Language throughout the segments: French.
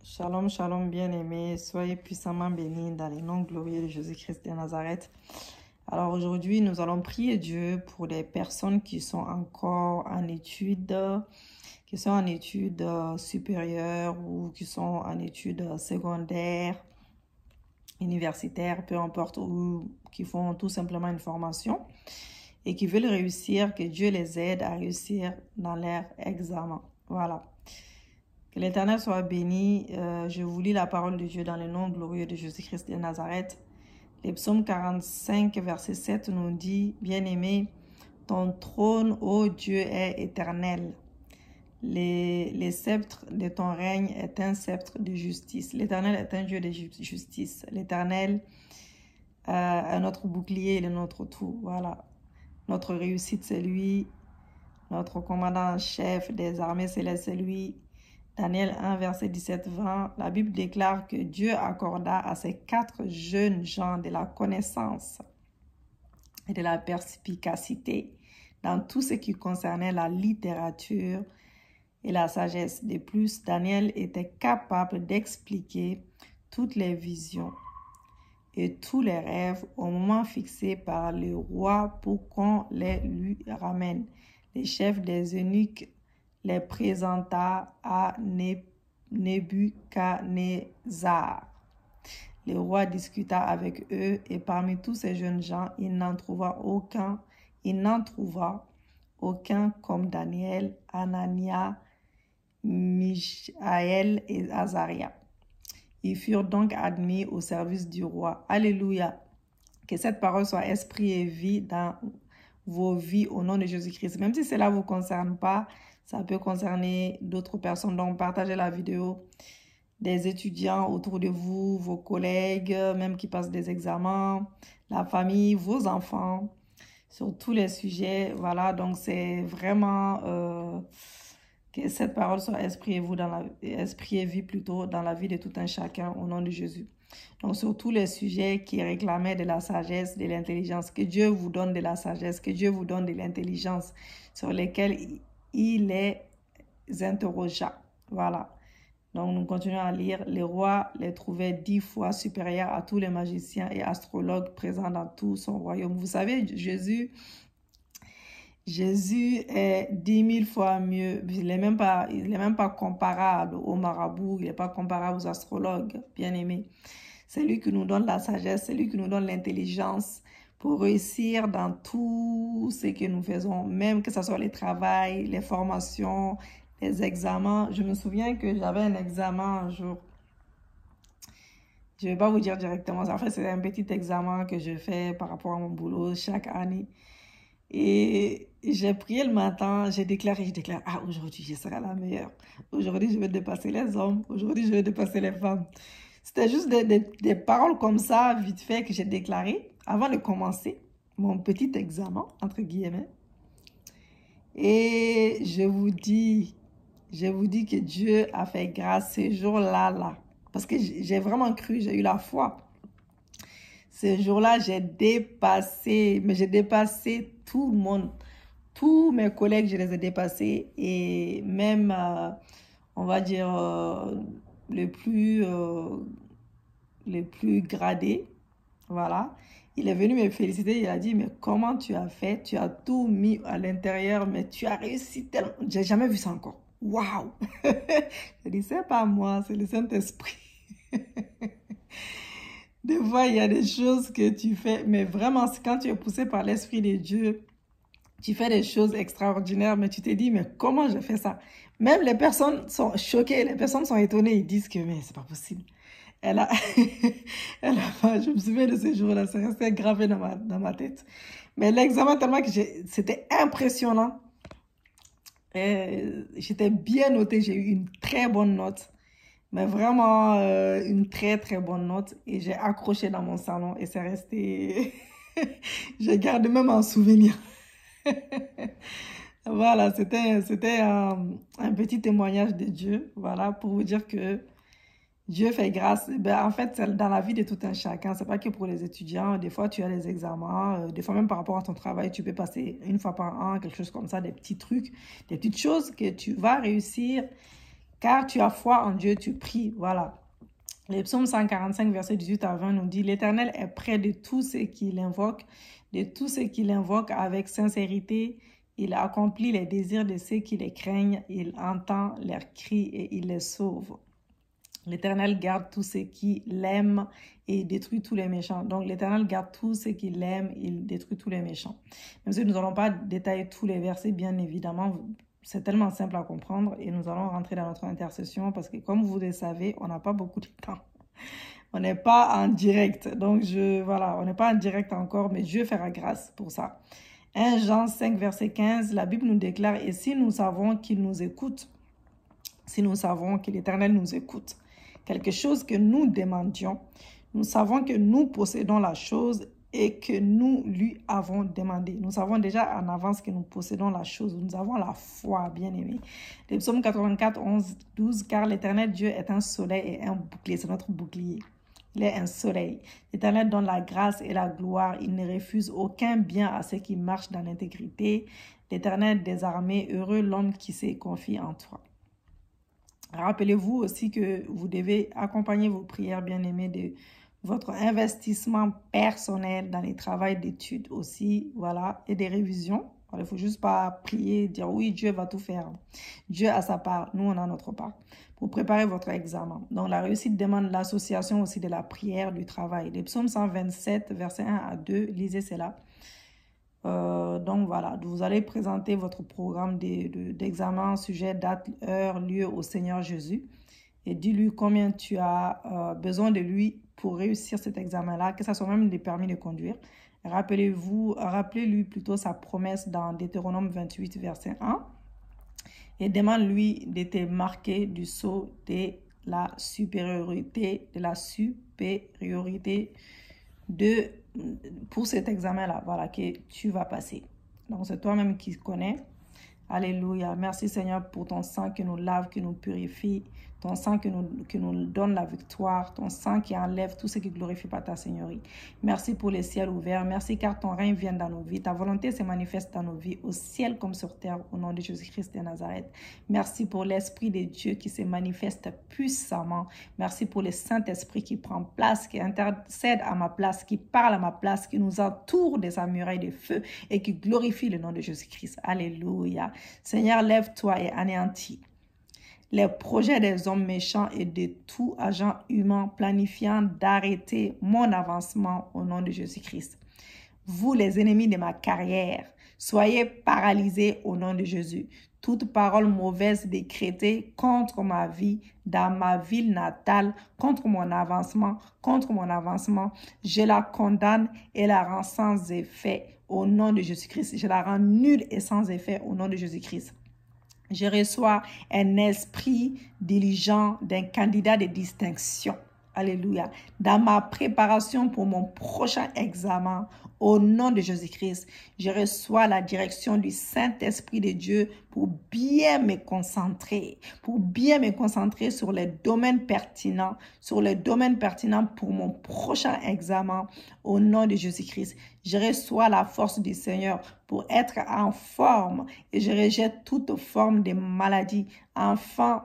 Shalom, shalom, bien-aimés, soyez puissamment bénis dans les noms glorieux de Jésus-Christ de Nazareth. Alors aujourd'hui, nous allons prier Dieu pour les personnes qui sont encore en études, supérieures ou qui sont en études secondaires, universitaires, peu importe, ou qui font tout simplement une formation et qui veulent réussir, que Dieu les aide à réussir dans leur examen. Voilà. Que l'Éternel soit béni. Je vous lis la parole de Dieu dans le nom glorieux de Jésus-Christ de Nazareth. Les psaumes 45, verset 7 nous dit, « Bien-aimé, ton trône, ô Dieu, est éternel. Les sceptres de ton règne est un sceptre de justice. » L'Éternel est un Dieu de justice. L'Éternel est notre bouclier, il est notre tout. Voilà. Notre réussite, c'est lui. Notre commandant en chef des armées célestes, c'est lui. Daniel 1, verset 17-20, la Bible déclare que Dieu accorda à ces 4 jeunes gens de la connaissance et de la perspicacité dans tout ce qui concernait la littérature et la sagesse. De plus, Daniel était capable d'expliquer toutes les visions et tous les rêves au moment fixé par le roi pour qu'on les lui ramène. Les chefs des eunuques les présenta à Nebuchadnezzar. Le roi discuta avec eux et parmi tous ces jeunes gens, il n'en trouva aucun comme Daniel, Anania, Michaël et Azaria. Ils furent donc admis au service du roi. Alléluia. Que cette parole soit esprit et vie dans vos vies au nom de Jésus-Christ. Même si cela ne vous concerne pas, ça peut concerner d'autres personnes. Donc, partagez la vidéo des étudiants autour de vous, vos collègues, même qui passent des examens, la famille, vos enfants, sur tous les sujets. Voilà, donc c'est vraiment que cette parole soit esprit et vie plutôt dans la vie de tout un chacun au nom de Jésus. Donc, sur tous les sujets qui réclamaient de la sagesse, de l'intelligence, que Dieu vous donne de la sagesse, que Dieu vous donne de l'intelligence sur lesquels il les interrogea. Voilà. Donc, nous continuons à lire. Les rois les trouvaient 10 fois supérieurs à tous les magiciens et astrologues présents dans tout son royaume. Vous savez, Jésus est 10 000 fois mieux. Il n'est même pas comparable aux marabouts. Il n'est pas comparable aux astrologues, bien-aimés. C'est lui qui nous donne la sagesse, c'est lui qui nous donne l'intelligence pour réussir dans tout ce que nous faisons, même que ce soit les travails, les formations, les examens. Je me souviens que j'avais un examen un jour. Je ne vais pas vous dire directement. En fait, c'est un petit examen que je fais par rapport à mon boulot chaque année. Et j'ai prié le matin, j'ai déclaré, ah, aujourd'hui, je serai la meilleure. Aujourd'hui, je vais dépasser les hommes. Aujourd'hui, je vais dépasser les femmes. C'était juste des paroles comme ça, vite fait, que j'ai déclarées avant de commencer mon petit examen, entre guillemets. Et je vous dis que Dieu a fait grâce ces jours-là, parce que j'ai vraiment cru, j'ai eu la foi. Ces jours-là, j'ai dépassé tout le monde. Tous mes collègues, je les ai dépassés. Et même, on va dire, le plus gradé, voilà. Il est venu me féliciter, il a dit, mais comment tu as fait? Tu as tout mis à l'intérieur, mais tu as réussi tellement. J'ai jamais vu ça encore. Waouh! Je dis, c'est pas moi, c'est le Saint-Esprit. Des fois, il y a des choses que tu fais, mais vraiment, quand tu es poussé par l'Esprit de Dieu, tu fais des choses extraordinaires, mais tu te dis, mais comment j'ai fait ça? Même les personnes sont choquées, les personnes sont étonnées, ils disent que, mais c'est pas possible. Je me souviens de ce jour-là, ça restait gravé dans ma tête. Mais l'examen, tellement que c'était impressionnant. J'étais bien notée, j'ai eu une très bonne note. Mais vraiment une très très bonne note. Et j'ai accroché dans mon salon et c'est resté... Je garde même un souvenir. Voilà, c'était un petit témoignage de Dieu. Voilà, pour vous dire que Dieu fait grâce. Ben, en fait, c'est dans la vie de tout un chacun. C'est pas que pour les étudiants. Des fois, tu as les examens. Des fois, même par rapport à ton travail, tu peux passer une fois par an, quelque chose comme ça, des petits trucs, des petites choses que tu vas réussir, Car tu as foi en Dieu, tu pries. Voilà. Le psaume 145, verset 18 à 20 nous dit, l'Éternel est près de tous ceux qui l'invoquent, de tous ceux qui l'invoquent avec sincérité. Il accomplit les désirs de ceux qui les craignent. Il entend leurs cris et il les sauve. L'Éternel garde tous ceux qui l'aiment et détruit tous les méchants. Donc, l'Éternel garde tous ceux qui l'aiment, il détruit tous les méchants. Même si nous n'allons pas détailler tous les versets, bien évidemment, c'est tellement simple à comprendre et nous allons rentrer dans notre intercession parce que, comme vous le savez, on n'a pas beaucoup de temps. On n'est pas en direct. Donc, voilà, on n'est pas en direct encore, mais Dieu fera grâce pour ça. 1 Jean 5, verset 15, la Bible nous déclare, et si nous savons qu'il nous écoute, si nous savons que l'Éternel nous écoute, quelque chose que nous demandions, nous savons que nous possédons la chose et que nous lui avons demandé. Nous savons déjà en avance que nous possédons la chose. Nous avons la foi, bien-aimés. Le psaume 84, 11, 12, car l'Éternel Dieu est un soleil et un bouclier. C'est notre bouclier. Il est un soleil. L'Éternel donne la grâce et la gloire. Il ne refuse aucun bien à ceux qui marchent dans l'intégrité. L'Éternel des armées, heureux l'homme qui se confie en toi. Rappelez-vous aussi que vous devez accompagner vos prières, bien-aimées, de votre investissement personnel dans les travaux d'études aussi, voilà, et des révisions. Il ne faut juste pas prier et dire, oui, Dieu va tout faire. Dieu a sa part, nous, on a notre part. Pour préparer votre examen. Donc, la réussite demande l'association aussi de la prière, du travail. Les psaumes 127, versets 1 à 2, lisez cela. Donc voilà, vous allez présenter votre programme d'examen, sujet, date, heure, lieu au Seigneur Jésus et dis-lui combien tu as besoin de lui pour réussir cet examen-là, que ce soit même des permis de conduire. Rappelez-lui plutôt sa promesse dans Deutéronome 28, verset 1 et demande-lui de te marquer du sceau de la supériorité, pour cet examen-là, voilà, que tu vas passer. Donc, c'est toi-même qui connais. Alléluia. Merci Seigneur pour ton sang qui nous lave, qui nous purifie, ton sang qui nous donne la victoire, ton sang qui enlève tout ce qui ne glorifie pas ta Seigneurie. Merci pour les ciels ouverts. Merci car ton règne vient dans nos vies. Ta volonté se manifeste dans nos vies, au ciel comme sur terre, au nom de Jésus-Christ de Nazareth. Merci pour l'Esprit de Dieu qui se manifeste puissamment. Merci pour le Saint-Esprit qui prend place, qui intercède à ma place, qui parle à ma place, qui nous entoure de sa muraille de feu et qui glorifie le nom de Jésus-Christ. Alléluia. Seigneur, lève-toi et anéantis les projets des hommes méchants et de tout agent humain planifiant d'arrêter mon avancement au nom de Jésus-Christ. Vous, les ennemis de ma carrière, soyez paralysés au nom de Jésus. Toute parole mauvaise décrétée contre ma vie, dans ma ville natale, contre mon avancement, je la condamne et la rends sans effet au nom de Jésus-Christ. Je la rends nulle et sans effet au nom de Jésus-Christ. Je reçois un esprit diligent d'un candidat de distinction. Alléluia. Dans ma préparation pour mon prochain examen, au nom de Jésus-Christ, je reçois la direction du Saint-Esprit de Dieu pour bien me concentrer sur les domaines pertinents, pour mon prochain examen, au nom de Jésus-Christ. Je reçois la force du Seigneur pour être en forme et je rejette toute forme de maladie, afin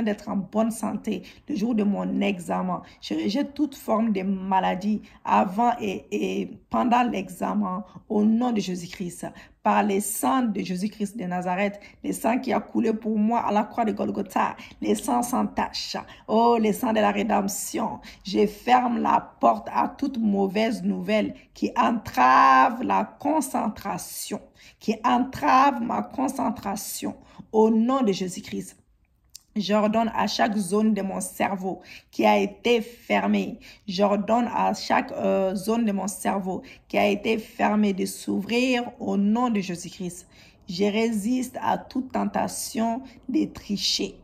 d'être en bonne santé le jour de mon examen. Je rejette toute forme de maladie avant et pendant l'examen au nom de Jésus-Christ. Par le sang de Jésus-Christ de Nazareth, le sang qui a coulé pour moi à la croix de Golgotha, le sang sans tache, le sang de la rédemption. Je ferme la porte à toute mauvaise nouvelle qui entrave ma concentration au nom de Jésus-Christ. J'ordonne à chaque zone de mon cerveau qui a été fermée. J'ordonne à chaque zone de mon cerveau qui a été fermée de s'ouvrir au nom de Jésus-Christ. Je résiste à toute tentation de tricher.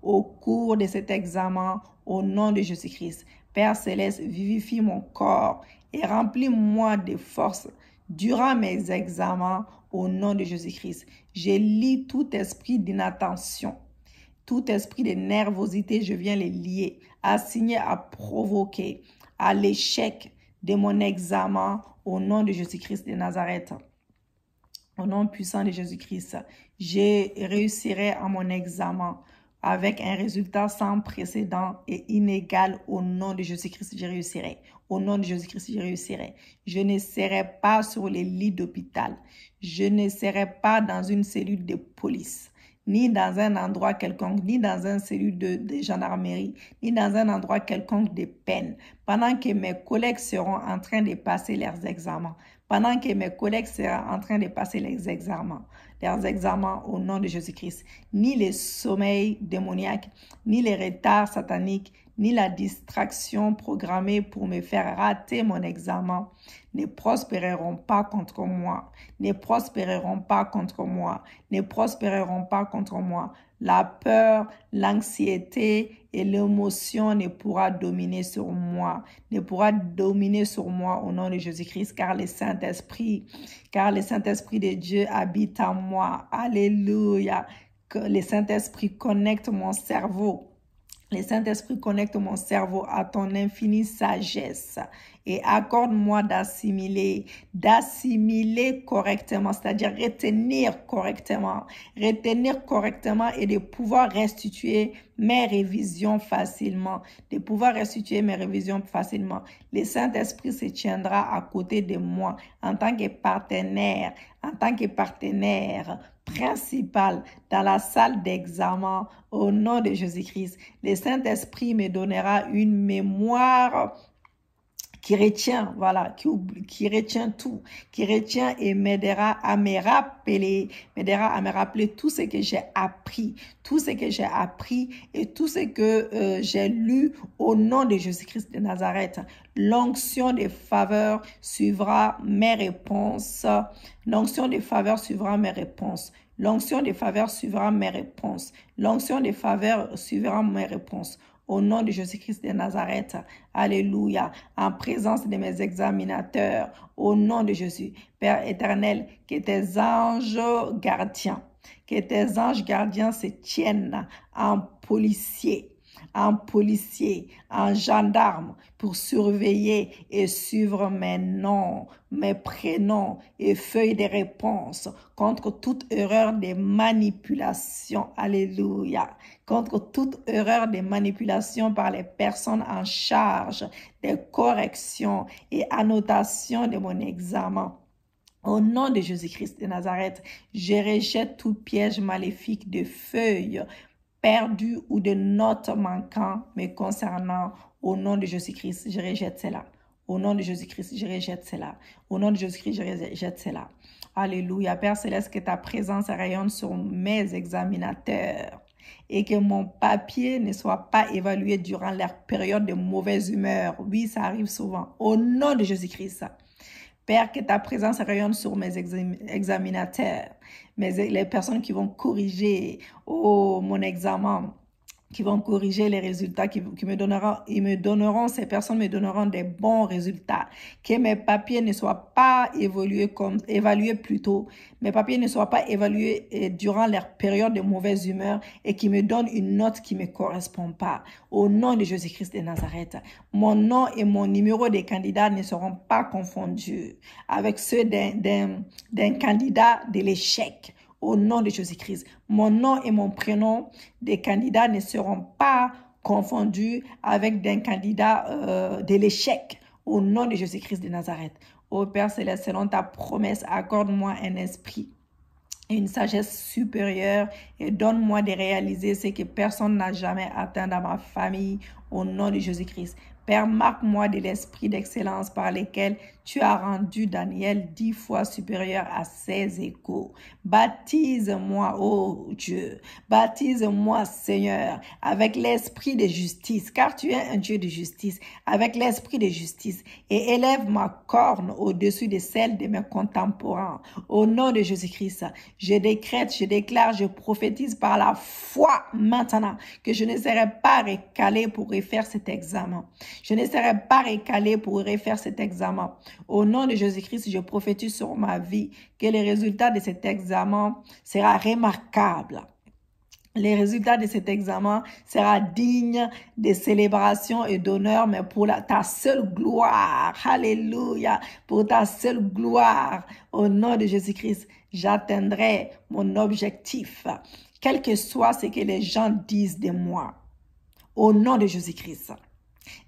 Au cours de cet examen au nom de Jésus-Christ. Père Céleste, vivifie mon corps et remplis-moi de force durant mes examens au nom de Jésus-Christ. Je lis tout esprit d'inattention, tout esprit de nervosité, je viens les lier, assigner à provoquer à l'échec de mon examen au nom de Jésus-Christ de Nazareth. Au nom puissant de Jésus-Christ, je réussirai à mon examen avec un résultat sans précédent et inégal. Au nom de Jésus-Christ, je réussirai. Au nom de Jésus-Christ, je réussirai. Je ne serai pas sur les lits d'hôpital. Je ne serai pas dans une cellule de police, ni dans un endroit quelconque, ni dans une cellule de gendarmerie, ni dans un endroit quelconque de peine, pendant que mes collègues seront en train de passer leurs examens, pendant que mes collègues seront en train de passer leurs examens au nom de Jésus-Christ. Ni le sommeil démoniaque, ni les retards sataniques, ni la distraction programmée pour me faire rater mon examen ne prospéreront pas contre moi, ne prospéreront pas contre moi, ne prospéreront pas contre moi. La peur, l'anxiété et l'émotion ne pourra dominer sur moi, ne pourra dominer sur moi au nom de Jésus-Christ, car le Saint-Esprit de Dieu habite en moi. Alléluia. Que le Saint-Esprit connecte mon cerveau. Le Saint-Esprit connecte mon cerveau à ton infinie sagesse et accorde-moi d'assimiler correctement, c'est-à-dire retenir correctement et de pouvoir restituer mes révisions facilement, Le Saint-Esprit se tiendra à côté de moi en tant que partenaire principal dans la salle d'examen au nom de Jésus-Christ. Le Saint-Esprit me donnera une mémoire qui retient, qui retient tout, qui retient et m'aidera à me rappeler tout ce que j'ai appris, et tout ce que j'ai lu au nom de Jésus-Christ de Nazareth. L'onction de faveur suivra mes réponses. L'onction de faveur suivra mes réponses. L'onction de faveur suivra mes réponses. L'onction de faveur suivra mes réponses. Au nom de Jésus-Christ de Nazareth, alléluia, en présence de mes examinateurs, au nom de Jésus, Père éternel, que tes anges gardiens se tiennent en policiers, en gendarmes, pour surveiller et suivre mes noms, mes prénoms et feuilles de réponse contre toute erreur de manipulation. Alléluia. Contre toute erreur de manipulation par les personnes en charge des corrections et annotations de mon examen. Au nom de Jésus-Christ de Nazareth, je rejette tout piège maléfique de feuilles perdues ou de notes manquantes me concernant. Au nom de Jésus-Christ, je rejette cela. Au nom de Jésus-Christ, je rejette cela. Au nom de Jésus-Christ, je rejette cela. Alléluia. Père Céleste, que ta présence rayonne sur mes examinateurs et que mon papier ne soit pas évalué durant leur période de mauvaise humeur. Oui, ça arrive souvent. Au nom de Jésus-Christ. Père, que ta présence rayonne sur mes examinateurs, les personnes qui vont corriger mon examen, qui vont corriger les résultats, ces personnes me donneront des bons résultats. Que mes papiers ne soient pas évalués plus tôt, mes papiers ne soient pas évalués durant leur période de mauvaise humeur et qui me donnent une note qui ne me correspond pas. Au nom de Jésus-Christ de Nazareth, mon nom et mon numéro de candidat ne seront pas confondus avec ceux d'un candidat de l'échec. Au nom de Jésus-Christ, mon nom et mon prénom des candidats ne seront pas confondus avec d'un candidat de l'échec. Au nom de Jésus-Christ de Nazareth. Ô Père Céleste, selon ta promesse, accorde-moi un esprit et une sagesse supérieure et donne-moi de réaliser ce que personne n'a jamais atteint dans ma famille. Au nom de Jésus-Christ. Père, marque-moi de l'esprit d'excellence par lequel tu as rendu Daniel 10 fois supérieur à ses égaux. Baptise-moi, ô Dieu, baptise-moi, Seigneur, avec l'esprit de justice, car tu es un Dieu de justice, avec l'esprit de justice, et élève ma corne au-dessus de celle de mes contemporains. Au nom de Jésus-Christ, je décrète, je déclare, je prophétise par la foi maintenant que je ne serai pas recalé pour refaire cet examen. Je ne serai pas recalé pour refaire cet examen. Au nom de Jésus-Christ, je prophétise sur ma vie que le résultat de cet examen sera remarquable. Les résultats de cet examen sera digne de célébration et d'honneur, mais pour ta seule gloire. Alléluia. Pour ta seule gloire. Au nom de Jésus-Christ, j'atteindrai mon objectif. Quel que soit ce que les gens disent de moi. Au nom de Jésus-Christ.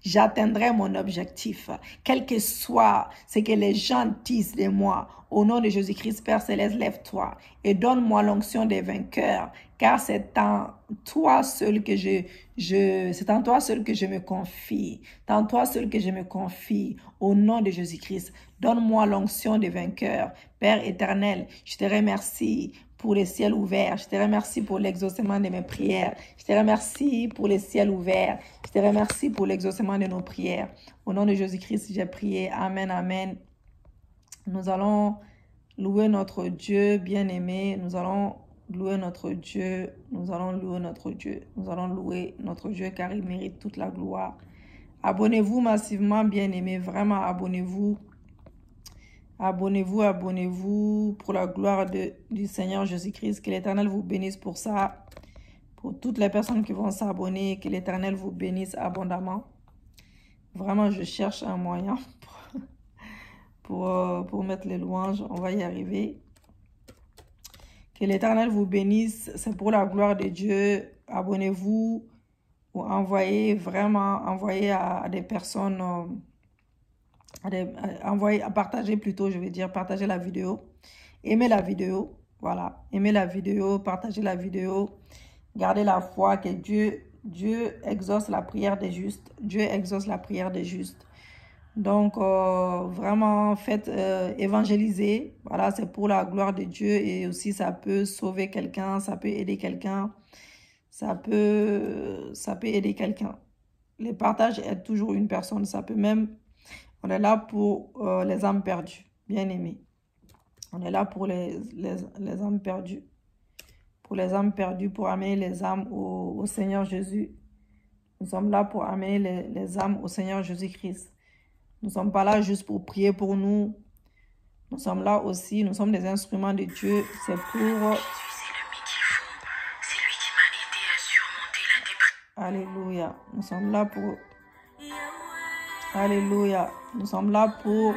J'atteindrai mon objectif, quel que soit ce que les gens disent de moi. Au nom de Jésus-Christ, Père Céleste, lève-toi et donne-moi l'onction des vainqueurs, car c'est en toi seul que c'est en toi seul que je me confie. C'est en toi seul que je me confie. Au nom de Jésus-Christ, donne-moi l'onction des vainqueurs. Père éternel, je te remercie pour les ciels ouverts. Je te remercie pour l'exaucement de mes prières. Je te remercie pour les ciels ouverts. Je te remercie pour l'exaucement de nos prières. Au nom de Jésus-Christ, j'ai prié. Amen, amen. Nous allons louer notre Dieu bien-aimé. Nous allons louer notre Dieu. Nous allons louer notre Dieu. Nous allons louer notre Dieu car il mérite toute la gloire. Abonnez-vous massivement, bien-aimé. Vraiment, abonnez-vous. Abonnez-vous, abonnez-vous pour la gloire du Seigneur Jésus-Christ. Que l'Éternel vous bénisse pour ça. Pour toutes les personnes qui vont s'abonner, que l'Éternel vous bénisse abondamment. Vraiment, je cherche un moyen pour mettre les louanges. On va y arriver. Que l'Éternel vous bénisse. C'est pour la gloire de Dieu. Abonnez-vous ou envoyez à des personnes... partager plutôt, je vais dire, partager la vidéo. Aimez la vidéo, voilà. Aimez la vidéo, partagez la vidéo. Gardez la foi que Dieu exauce la prière des justes. Dieu exauce la prière des justes. Donc, vraiment, faites évangéliser. Voilà, c'est pour la gloire de Dieu. Et aussi, ça peut sauver quelqu'un, ça peut aider quelqu'un. Ça peut aider quelqu'un. Les partages aident toujours une personne. Ça peut même... On est là pour les âmes perdues, bien aimés. On est là pour les âmes perdues. Pour les âmes perdues, pour amener les âmes au Seigneur Jésus. Nous sommes là pour amener les âmes au Seigneur Jésus-Christ. Nous ne sommes pas là juste pour prier pour nous. Nous sommes là aussi, nous sommes des instruments de Dieu. C'est pour... Alléluia. Nous sommes là pour... Alléluia. Nous sommes là pour